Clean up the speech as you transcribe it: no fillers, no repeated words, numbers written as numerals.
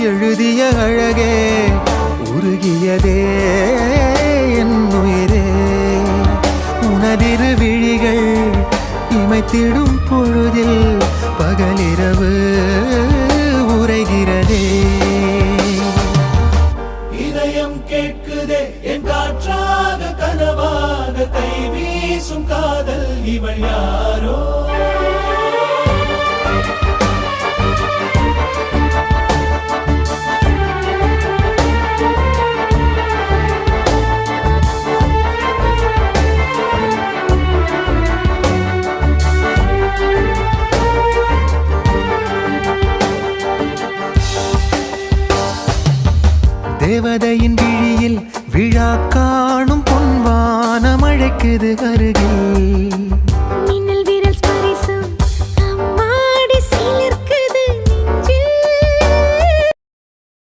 எழுதிய அழகே உருகியதே என் உயிரே உனதிரு விழிகள் இமைத்திடும் பொழுதில் பகலிரவு உரைகிறதே இதயம் கேட்குதே என் காற்றாக கனவாக கை வீசும் காதல் இவள் யாரோ தேவதையின் விழியில் விழா காணும் பொன்வானம் அழைக்குது அருகில்